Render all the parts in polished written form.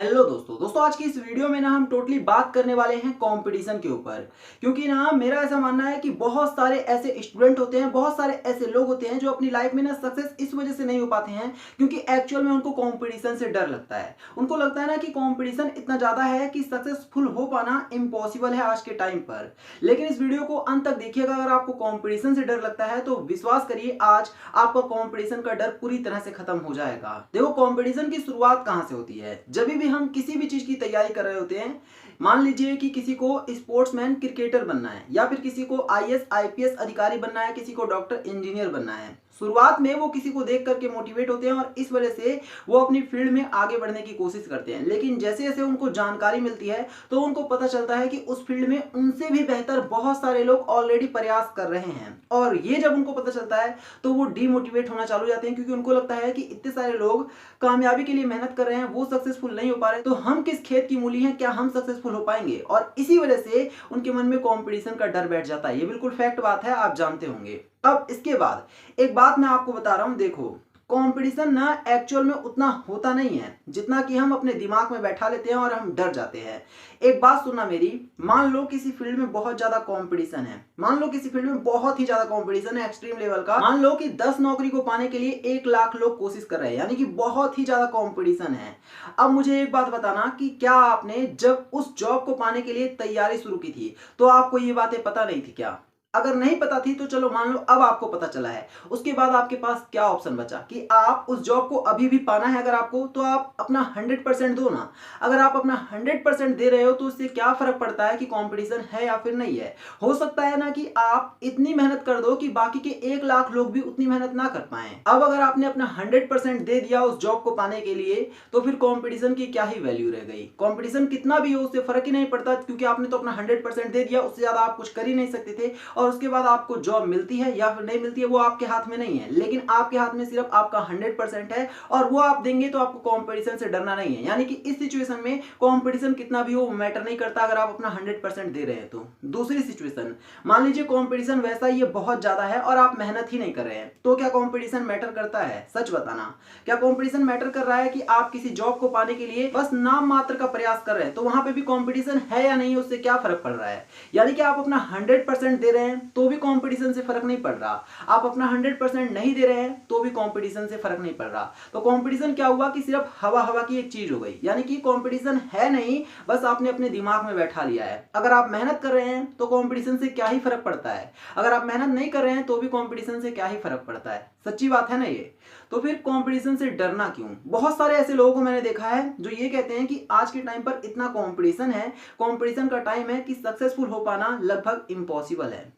Hello दोस्तों आज की इस वीडियो में ना हम टोटली बात करने वाले हैं कंपटीशन के ऊपर। क्योंकि ना मेरा ऐसा मानना है कि बहुत सारे ऐसे स्टूडेंट होते हैं, बहुत सारे ऐसे लोग होते हैं जो अपनी लाइफ में ना सक्सेस इस वजह से नहीं हो पाते हैं क्योंकि एक्चुअल में उनको कंपटीशन से डर लगता है। उनको लगता है ना कि कंपटीशन इतना ज़्यादा है कि सक्सेसफुल हो पाना इम्पॉसिबल है आज के टाइम पर। लेकिन इस वीडियो को अंत तक देखिएगा। अगर आपको कॉम्पिटिशन से डर लगता है तो विश्वास करिए, आज आपका कॉम्पिटिशन का डर पूरी तरह से खत्म हो जाएगा। देखो, कॉम्पिटिशन की शुरुआत कहाँ से होती है? जब भी हम किसी भी चीज की तैयारी कर रहे होते हैं, मान लीजिए कि किसी को स्पोर्ट्समैन क्रिकेटर बनना है, या फिर किसी को आईएएस आईपीएस अधिकारी बनना है, किसी को डॉक्टर इंजीनियर बनना है। शुरुआत में वो किसी को देख करके मोटिवेट होते हैं और इस वजह से वो अपनी फील्ड में आगे बढ़ने की कोशिश करते हैं। लेकिन जैसे जैसे उनको जानकारी मिलती है तो उनको पता चलता है कि उस फील्ड में उनसे भी बेहतर बहुत सारे लोग ऑलरेडी प्रयास कर रहे हैं। और ये जब उनको पता चलता है तो वो डीमोटिवेट होना चालू हो जाते हैं, क्योंकि उनको लगता है कि इतने सारे लोग कामयाबी के लिए मेहनत कर रहे हैं, वो सक्सेसफुल नहीं हो पा रहे, तो हम किस खेत की मूली हैं, क्या हम सक्सेसफुल हो पाएंगे? और इसी वजह से उनके मन में कंपटीशन का डर बैठ जाता है। ये बिल्कुल फैक्ट बात है, आप जानते होंगे। अब इसके बाद एक बात मैं आपको बता रहा हूं, देखो, कंपटीशन ना एक्चुअल में उतना होता नहीं है जितना कि हम अपने दिमाग में बैठा लेते हैं और हम डर जाते हैं। एक बात सुनना मेरी, मान लो किसी फील्ड में बहुत ज्यादा कंपटीशन है, मान लो किसी फील्ड में बहुत ही ज्यादा कंपटीशन है, एक्सट्रीम लेवल का। मान लो कि 10 नौकरी को पाने के लिए 1 लाख लोग कोशिश कर रहे हैं, यानी कि बहुत ही ज्यादा कंपटीशन है। अब मुझे एक बात बताना कि क्या आपने जब उस जॉब को पाने के लिए तैयारी शुरू की थी तो आपको ये बातें पता नहीं थी क्या? अगर नहीं पता थी तो चलो मान लो अब आपको पता चला है, उसके बाद आपके पास क्या ऑप्शन बचा कि आप उस जॉब को अभी भी पाना है अगर आपको, तो आप अपना 100% दो ना। अगर आप अपना 100% दे रहे हो तो उससे क्या फर्क पड़ता है कि कंपटीशन है या फिर नहीं है? हो सकता है ना कि आप इतनी मेहनत कर दो कि बाकी के 1 लाख लोग भी उतनी मेहनत ना कर पाए। अब अगर आपने अपना 100% दे दिया उस जॉब को पाने के लिए तो फिर कंपटीशन की क्या ही वैल्यू रह गई? कंपटीशन कितना भी हो उससे फर्क ही नहीं पड़ता, क्योंकि आपने तो अपना 100% दे दिया, उससे ज्यादा आप कुछ कर ही नहीं सकते थे। और उसके बाद आपको जॉब मिलती है या फिर नहीं मिलती है वो आपके हाथ में नहीं है, लेकिन आपके हाथ में सिर्फ आपका 100% है और वो आप देंगे तो आपको कंपटीशन से डरना नहीं है। यानी कि इस सिचुएशन में कंपटीशन कितना भी हो मैटर नहीं करता अगर आप अपना 100% दे रहे हैं तो। दूसरी सिचुएशन, मान लीजिए कंपटीशन वैसा ही बहुत ज्यादा है और आप मेहनत ही नहीं कर रहे हैं, तो क्या कंपटीशन मैटर करता है? सच बताना, क्या कंपटीशन मैटर कर रहा है कि आप किसी जॉब को पाने के लिए बस नाम मात्र का प्रयास कर रहे हैं, तो वहां पे भी कंपटीशन है या नहीं, उससे क्या फर्क पड़ रहा है? यानी कि आप अपना 100% दे रहे हैं तो भी कंपटीशन से फर्क नहीं पड़ रहा, आप अपना 100% नहीं दे रहे हैं तो भी कंपटीशन से फर्क नहीं पड़ रहा। तो कंपटीशन क्या हुआ कि सिर्फ हवा हवा की एक चीज हो गई, यानी कि कंपटीशन है नहीं, बस आपने अपने दिमाग में बैठा लिया है। अगर आप मेहनत कर रहे हैं तो कंपटीशन से क्या ही फर्क पड़ता है, अगर आप मेहनत नहीं कर रहे हैं तो भी कंपटीशन से क्या ही फर्क पड़ता है। सच्ची बात है ना ये। तो फिर कंपटीशन से डरना क्यों? बहुत सारे ऐसे लोगों को मैंने देखा है जो ये कहते हैं कि आज के टाइम पर इतना कंपटीशन है, कंपटीशन का टाइम है कि सक्सेसफुल हो पाना लगभग इम्पॉसिबल है।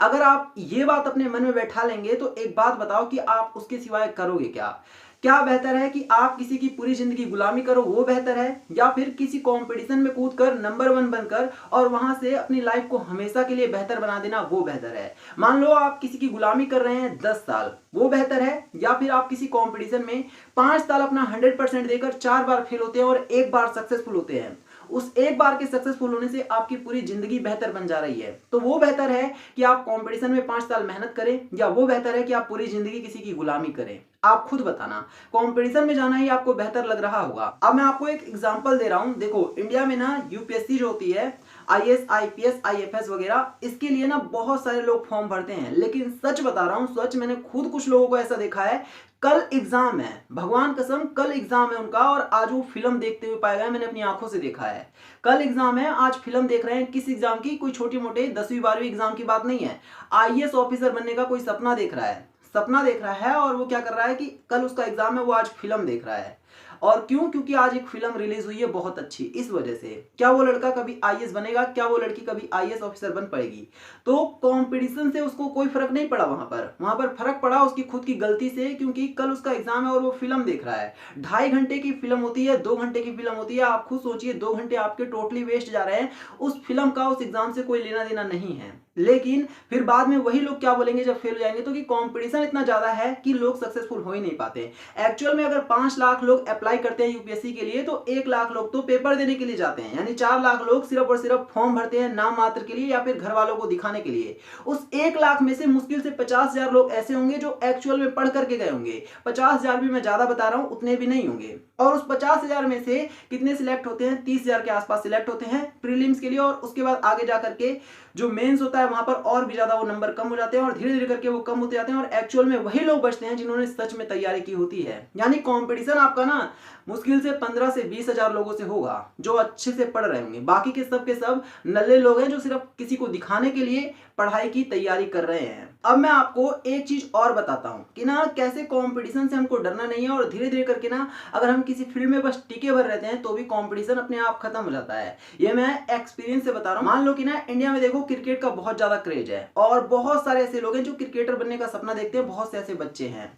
अगर आप ये बात अपने मन में बैठा लेंगे तो एक बात बताओ कि आप उसके सिवाय करोगे क्या? क्या बेहतर है कि आप किसी की पूरी जिंदगी गुलामी करो, वो बेहतर है, या फिर किसी कंपटीशन में कूदकर नंबर 1 बनकर और वहां से अपनी लाइफ को हमेशा के लिए बेहतर बना देना, वो बेहतर है? मान लो आप किसी की गुलामी कर रहे हैं 10 साल, वो बेहतर है, या फिर आप किसी कंपटीशन में 5 साल अपना 100% देकर 4 बार फेल होते हैं और एक बार सक्सेसफुल होते हैं। उस एक बार के सक्सेसफुल होने से आपकी पूरी जिंदगी बेहतर बन जा रही है। तो वो बेहतर है कि आप कंपटीशन में 5 साल मेहनत करें, या वो बेहतर है कि आप पूरी जिंदगी किसी की गुलामी करें? आप खुद बताना, कंपटीशन में जाना ही आपको बेहतर लग रहा होगा। अब मैं आपको एक एग्जांपल दे रहा हूं। देखो, इंडिया में ना यूपीएससी जो होती है, आईएएस आईपीएस आईएफएस वगैरह, इसके लिए ना बहुत सारे लोग फॉर्म भरते हैं। लेकिन सच बता रहा हूं, सच, मैंने खुद कुछ लोगों को ऐसा देखा है, कल एग्जाम है, भगवान कसम कल एग्जाम है उनका, और आज वो फिल्म देखते हुए पाया गया, मैंने अपनी आंखों से देखा है। कल एग्जाम है, आज फिल्म देख रहे हैं। किस एग्जाम की? कोई छोटी मोटे 10वीं 12वीं एग्जाम की बात नहीं है, आईएएस ऑफिसर बनने का कोई सपना देख रहा है, सपना देख रहा है। और वो क्या कर रहा है कि कल उसका एग्जाम है, वो आज फिल्म देख रहा है। और क्यों? क्योंकि आज एक फिल्म रिलीज हुई है बहुत अच्छी, इस वजह से। क्या वो लड़का कभी आईएएस बनेगा? क्या वो लड़की कभी आईएएस ऑफिसर बन पाएगी? तो कंपटीशन से उसको कोई फर्क नहीं पड़ा, वहां पर फर्क पड़ा उसकी खुद की गलती से, क्योंकि कल उसका एग्जाम है और वो फिल्म देख रहा है। 2.5 घंटे की फिल्म होती है, 2 घंटे की फिल्म होती है, आप खुद सोचिए 2 घंटे आपके टोटली वेस्ट जा रहे हैं। उस फिल्म का उस एग्जाम से कोई लेना देना नहीं है। लेकिन फिर बाद में वही लोग क्या बोलेंगे जब फेल हो जाएंगे, तो कि कंपटीशन इतना ज्यादा है कि लोग सक्सेसफुल हो ही नहीं पाते। एक्चुअल में अगर 5 लाख लोग अप्लाई करते हैं यूपीएससी के लिए तो 1 लाख लोग तो पेपर देने के लिए जाते हैं, यानी 4 लाख लोग सिर्फ और सिर्फ फॉर्म भरते हैं नाम मात्र के लिए या फिर घर वालों को दिखाने के लिए। उस 1 लाख में से मुश्किल से 50,000 लोग ऐसे होंगे जो एक्चुअल में पढ़ करके गए होंगे। 50,000 भी मैं ज्यादा बता रहा हूं, उतने भी नहीं होंगे। और उस 50,000 में से कितने सिलेक्ट होते हैं? 30,000 के आसपास सिलेक्ट होते हैं प्रीलिम्स के लिए, और उसके बाद आगे जा करके जो मेंस होता है वहां पर और भी ज्यादा वो नंबर कम हो जाते हैं, और धीरे धीरे करके वो कम होते जाते हैं, और एक्चुअल में वही लोग बचते हैं जिन्होंने सच में तैयारी की होती है। यानी कंपटीशन आपका ना मुश्किल से 15 से 20,000 लोगों से होगा जो अच्छे से पढ़ रहे होंगे। बाकी के सब नल्ले लोग हैं जो सिर्फ किसी को दिखाने के लिए पढ़ाई की तैयारी कर रहे हैं। अब मैं आपको एक चीज और बताता हूं कि ना कैसे कंपटीशन से हमको डरना नहीं है, और धीरे धीरे करके ना अगर हम किसी फील्ड में बस टिके भर रहते हैं तो भी कंपटीशन अपने आप खत्म हो जाता है। ये मैं एक्सपीरियंस से बता रहा हूं। मान लो कि ना इंडिया में देखो क्रिकेट का बहुत ज्यादा क्रेज है, और बहुत सारे ऐसे लोग हैं जो क्रिकेटर बनने का सपना देखते हैं, बहुत से ऐसे बच्चे हैं।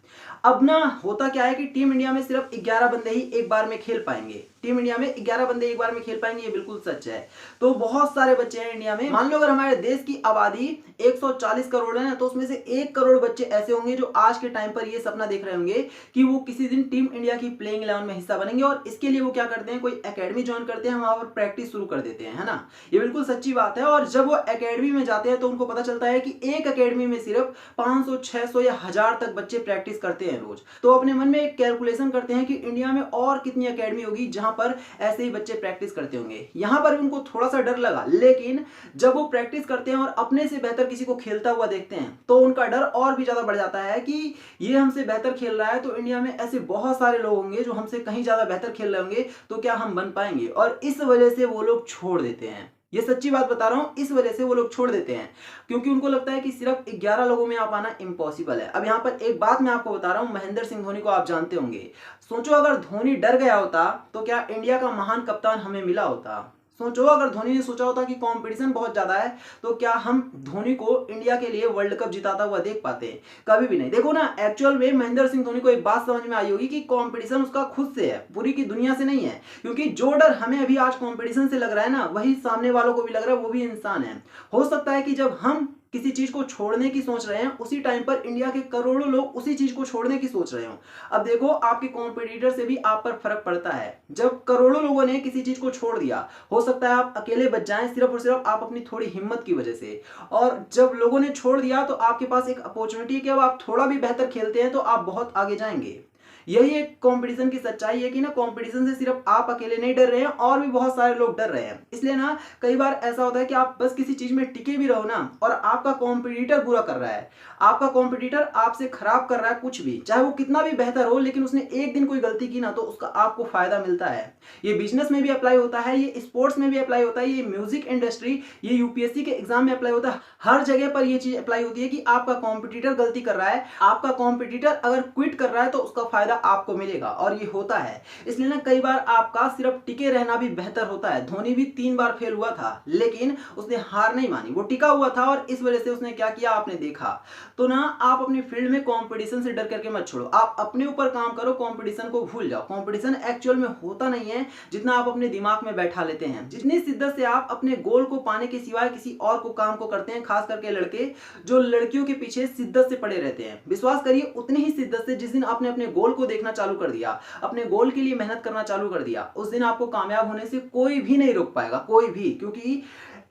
अब ना होता क्या है कि टीम इंडिया में सिर्फ 11 बंदे ही एक बार में खेल पाएंगे। टीम इंडिया में 11 बंदे एक बार में खेल पाएंगे, ये बिल्कुल सच है। तो बहुत सारे बच्चे हैं इंडिया में। मान लो अगर हमारे देश की आबादी 140 करोड़ है ना, तो उसमें से 1 करोड़ बच्चे ऐसे होंगे जो आज के टाइम पर ये सपना देख रहे होंगे कि वो किसी दिन टीम इंडिया की प्लेइंग 11 में हिस्सा बनेंगे, और इसके लिए वो क्या करते हैं, कोई एकेडमी ज्वाइन करते हैं, वहां पर प्रैक्टिस शुरू कर देते हैं, है ना। ये बिल्कुल सच्ची बात है। और जब वो एकेडमी में जाते हैं तो उनको पता चलता है कि एक एकेडमी में सिर्फ 500, 600 या 1000 तक बच्चे प्रैक्टिस करते हैं रोज। तो अपने मन में एक कैलकुलेशन करते हैं कि इंडिया में और कितनी एकेडमी होगी जहां पर ऐसे ही बच्चे प्रैक्टिस करते होंगे। यहां पर उनको थोड़ा सा डर लगा, लेकिन जब वो प्रैक्टिस करते हैं और अपने से बेहतर किसी को खेलता हुआ देखते हैं तो उनका डर और भी ज्यादा बढ़ जाता है कि ये हमसे बेहतर खेल रहा है, तो इंडिया में ऐसे बहुत सारे लोग होंगे जो हमसे कहीं ज्यादा बेहतर खेल रहे होंगे, तो क्या हम बन पाएंगे? और इस वजह से वो लोग छोड़ देते हैं। ये सच्ची बात बता रहा हूं, इस वजह से वो लोग छोड़ देते हैं, क्योंकि उनको लगता है कि सिर्फ 11 लोगों में आ पाना इम्पॉसिबल है। अब यहां पर एक बात मैं आपको बता रहा हूं, महेंद्र सिंह धोनी को आप जानते होंगे। सोचो अगर धोनी डर गया होता तो क्या इंडिया का महान कप्तान हमें मिला होता? सोचो अगर धोनी ने सोचा होता कि कंपटीशन बहुत ज्यादा है तो क्या हम धोनी को इंडिया के लिए वर्ल्ड कप जिताता हुआ देख पाते? कभी भी नहीं। देखो ना, एक्चुअल में महेंद्र सिंह धोनी को एक बात समझ में आई होगी कि कंपटीशन उसका खुद से है, पूरी की दुनिया से नहीं है। क्योंकि जो डर हमें अभी आज कंपटीशन से लग रहा है ना, वही सामने वालों को भी लग रहा है, वो भी इंसान है। हो सकता है कि जब हम किसी चीज को छोड़ने की सोच रहे हैं उसी टाइम पर इंडिया के करोड़ों लोग उसी चीज को छोड़ने की सोच रहे हो। अब देखो, आपके कॉम्पिटिटर से भी आप पर फर्क पड़ता है। जब करोड़ों लोगों ने किसी चीज को छोड़ दिया, हो सकता है आप अकेले बच जाएं सिर्फ और सिर्फ आप अपनी थोड़ी हिम्मत की वजह से। और जब लोगों ने छोड़ दिया तो आपके पास एक अपॉर्चुनिटी है कि अब आप थोड़ा भी बेहतर खेलते हैं तो आप बहुत आगे जाएंगे। यही एक कंपटीशन की सच्चाई है कि ना कंपटीशन से सिर्फ आप अकेले नहीं डर रहे हैं, और भी बहुत सारे लोग डर रहे हैं। इसलिए ना कई बार ऐसा होता है कि आप बस किसी चीज में टिके भी रहो ना, और आपका कंपटीटर बुरा कर रहा है, आपका कंपटीटर आपसे खराब कर रहा है कुछ भी, चाहे वो कितना भी बेहतर हो, लेकिन उसने एक दिन कोई गलती की ना तो उसका आपको फायदा मिलता है। ये बिजनेस में भी अप्लाई होता है, ये स्पोर्ट्स में भी अप्लाई होता है, ये म्यूजिक इंडस्ट्री, ये यूपीएससी के एग्जाम में अप्लाई होता है। हर जगह पर ये चीज अप्लाई होती है कि आपका कॉम्पिटिटर गलती कर रहा है, आपका कॉम्पिटिटर अगर क्विट कर रहा है तो उसका फायदा आपको मिलेगा, और ये होता है। इसलिए ना कई बार आपका सिर्फ टिके रहना भी बेहतर होता है। धोनी भी 3 बार फेल हुआ था, लेकिन उसने हार नहीं मानी, वो टिका हुआ था, और इस वजह से उसने क्या किया आपने देखा। तो ना आप अपनी फील्ड में कंपटीशन से डर करके मत छोड़ो, आप अपने ऊपर काम करो, कंपटीशन को भूल जाओ। कंपटीशन एक्चुअल में होता नहीं है जितना आप अपने दिमाग में बैठा लेते हैं। जितनी शिद्दत से आप अपने गोल को पाने के सिवाय किसी और को काम को करते हैं, खास करके लड़के जो लड़कियों के पीछे शिद्दत से पड़े रहते हैं, विश्वास करिए उतनी ही शिद्दत से जिस दिन आपने अपने गोल को देखना चालू कर दिया, अपने गोल के लिए मेहनत करना चालू कर दिया, उस दिन आपको कामयाब होने से कोई भी नहीं रोक पाएगा, कोई भी। क्योंकि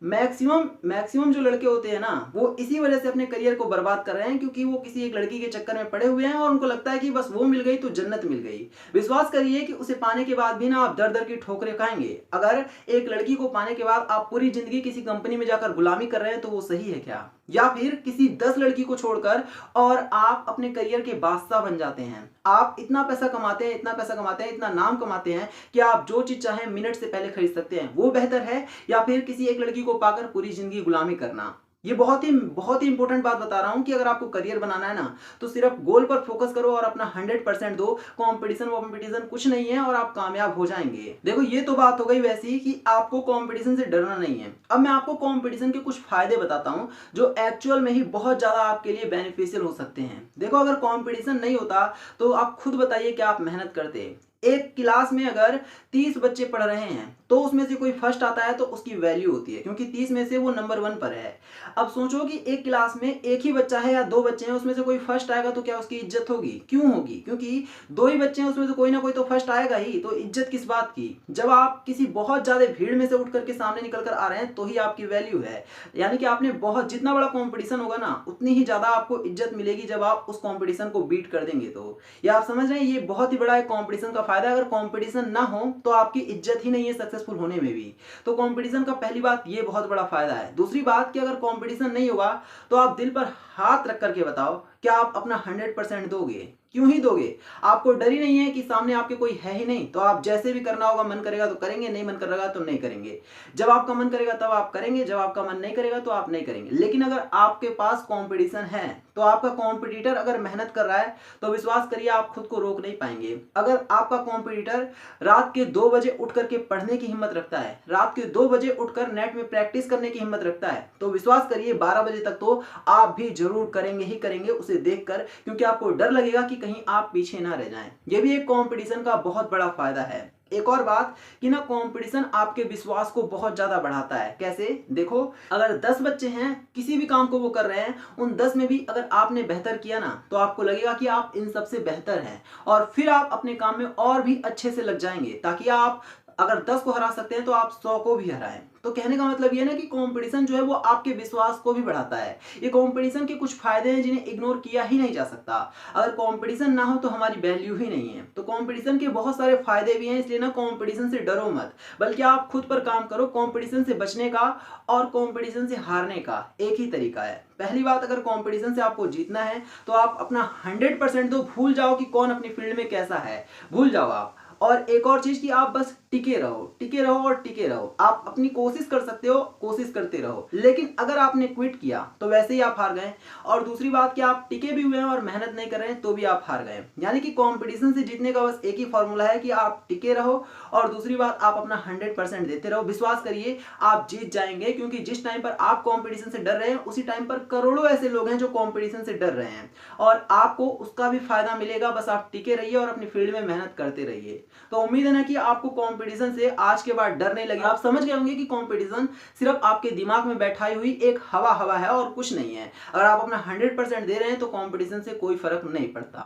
मैक्सिमम जो लड़के होते हैं ना, वो इसी वजह से अपने करियर को बर्बाद कर रहे हैं, क्योंकि वो किसी एक लड़की के चक्कर में पड़े हुए हैं और उनको लगता है कि बस वो मिल गई तो जन्नत मिल गई। विश्वास करिए कि उसे पाने के बाद भी ना आप दर दर की ठोकरें खाएंगे। अगर एक लड़की को पाने के बाद आप पूरी जिंदगी किसी कंपनी में जाकर गुलामी कर रहे हैं तो वो सही है क्या? या फिर किसी 10 लड़की को छोड़कर और आप अपने करियर के बादशाह बन जाते हैं। आप इतना पैसा कमाते हैं, इतना पैसा कमाते हैं, इतना नाम कमाते हैं कि आप जो चीज चाहें मिनट से पहले खरीद सकते हैं। वो बेहतर है या फिर किसी एक लड़की को पाकर पूरी जिंदगी गुलामी करना? ये बहुत ही इंपॉर्टेंट बात बता रहा हूं कि अगर आपको करियर बनाना है ना, तो सिर्फ गोल पर फोकस करो और अपना 100% दो। कंपटीशन कुछ नहीं है और आप कामयाब हो जाएंगे। देखो, ये तो बात हो गई वैसी कि आपको कंपटीशन से डरना नहीं है। अब मैं आपको कंपटीशन के कुछ फायदे बताता हूं जो एक्चुअल में ही बहुत ज्यादा आपके लिए बेनिफिशियल हो सकते हैं। देखो, अगर कंपटीशन नहीं होता तो आप खुद बताइए क्या आप मेहनत करते? एक क्लास में अगर 30 बच्चे पढ़ रहे हैं तो उसमें से कोई फर्स्ट आता है तो उसकी वैल्यू होती है, क्योंकि 30 में से वो नंबर 1 पर है। अब सोचो कि एक क्लास में एक ही बच्चा है या 2 बच्चे हैं, उसमें से कोई फर्स्ट आएगा तो क्या उसकी इज्जत होगी? क्यों होगी? क्योंकि 2 ही बच्चे हैं, उसमें से कोई ना कोई तो फर्स्ट आएगा ही, तो इज्जत किस बात की? जब आप किसी बहुत ज्यादा भीड़ में से उठ करके सामने निकल कर आ रहे हैं तो ही आपकी वैल्यू है। यानी कि आपने बहुत, जितना बड़ा कॉम्पिटिशन होगा ना उतनी ही ज्यादा आपको इज्जत मिलेगी जब आप उस कॉम्पिटिशन को बीट कर देंगे। तो ये आप समझ रहे हैं, ये बहुत ही बड़ा एक कॉम्पिटिशन का फायदा है, अगर कंपटीशन ना हो तो आपकी इज्जत ही नहीं है सक्सेसफुल होने में भी। तो कंपटीशन का पहली बात ये बहुत बड़ा फायदा है। दूसरी बात कि अगर कंपटीशन नहीं होगा तो आप दिल पर हाथ रख करके बताओ, क्या आप अपना 100% दोगे? क्यों ही दोगे? आपको डर ही नहीं है कि सामने आपके कोई है ही नहीं, तो आप जैसे भी करना होगा, मन करेगा तो करेंगे, नहीं मन करेगा तो नहीं करेंगे। जब आपका मन करेगा तब आप करेंगे, जब आपका मन नहीं करेगा तो आप नहीं करेंगे। लेकिन अगर आपके पास कंपटीशन है तो आपका कॉम्पिटिटर अगर मेहनत कर रहा है तो विश्वास करिए आप खुद को रोक नहीं पाएंगे। अगर आपका कॉम्पिटिटर रात के 2 बजे उठ करके पढ़ने की हिम्मत रखता है, रात के 2 बजे उठकर नेट में प्रैक्टिस करने की हिम्मत रखता है, तो विश्वास करिए 12 बजे तक तो आप भी जरूर करेंगे ही करेंगे उसे देखकर, क्योंकि आपको डर लगेगा कि कहीं आप पीछे ना रह जाएं। ये भी एक कंपटीशन का बहुत बड़ा फायदा है। एक और बात कि ना कंपटीशन आपके विश्वास को बहुत ज्यादा बढ़ाता है। कैसे? देखो, अगर 10 बच्चे हैं, किसी भी काम को वो कर रहे हैं, उन 10 में भी अगर आपने बेहतर किया ना तो आपको लगेगा कि आप इन सबसे बेहतर हैं, और फिर आप अपने काम में और भी अच्छे से लग जाएंगे, ताकि आप अगर 10 को हरा सकते हैं तो आप 100 को भी हराएं। तो कहने का मतलब ये ना कि कंपटीशन जो है वो आपके विश्वास को भी बढ़ाता है। ये कंपटीशन के कुछ फायदे हैं जिन्हें इग्नोर किया ही नहीं जा सकता। अगर कंपटीशन ना हो तो हमारी वैल्यू ही नहीं है। तो कंपटीशन के बहुत सारे फायदे भी हैं, इसलिए ना कंपटीशन से डरो मत, बल्कि आप खुद पर काम करो। कंपटीशन से बचने का और कंपटीशन से हारने का एक ही तरीका है। पहली बात, अगर कंपटीशन से आपको जीतना है तो आप अपना 100% दो, भूल जाओ कि कौन अपनी फील्ड में कैसा है, भूल जाओ आप। और एक और चीज कि आप बस टिके रहो, टिके रहो और टिके रहो। आप अपनी कोशिश कर सकते हो, कोशिश करते रहो, लेकिन अगर आपने क्विट किया तो वैसे ही आप हार गए। और दूसरी बात कि आप टिके भी हुए हैं और मेहनत नहीं कर रहे हैं तो भी आप हार गए। यानी कि कंपटीशन से जीतने का बस एक ही फॉर्मूला है कि आप टिके रहो, और दूसरी बात आप अपना 100% देते रहो। विश्वास करिए आप जीत जाएंगे, क्योंकि जिस टाइम पर आप कंपटीशन से डर रहे हैं उसी टाइम पर करोड़ों ऐसे लोग हैं जो कंपटीशन से डर रहे हैं, और आपको उसका भी फायदा मिलेगा। बस आप टिके रहिए और अपनी फील्ड में मेहनत करते रहिए। तो उम्मीद है ना कि आपको कंपटीशन से आज के बाद डर नहीं लगेगा। आप समझ गए होंगे कि कंपटीशन सिर्फ आपके दिमाग में बैठाई हुई एक हवा है और कुछ नहीं है। अगर आप अपना 100% दे रहे हैं तो कंपटीशन से कोई फर्क नहीं पड़ता।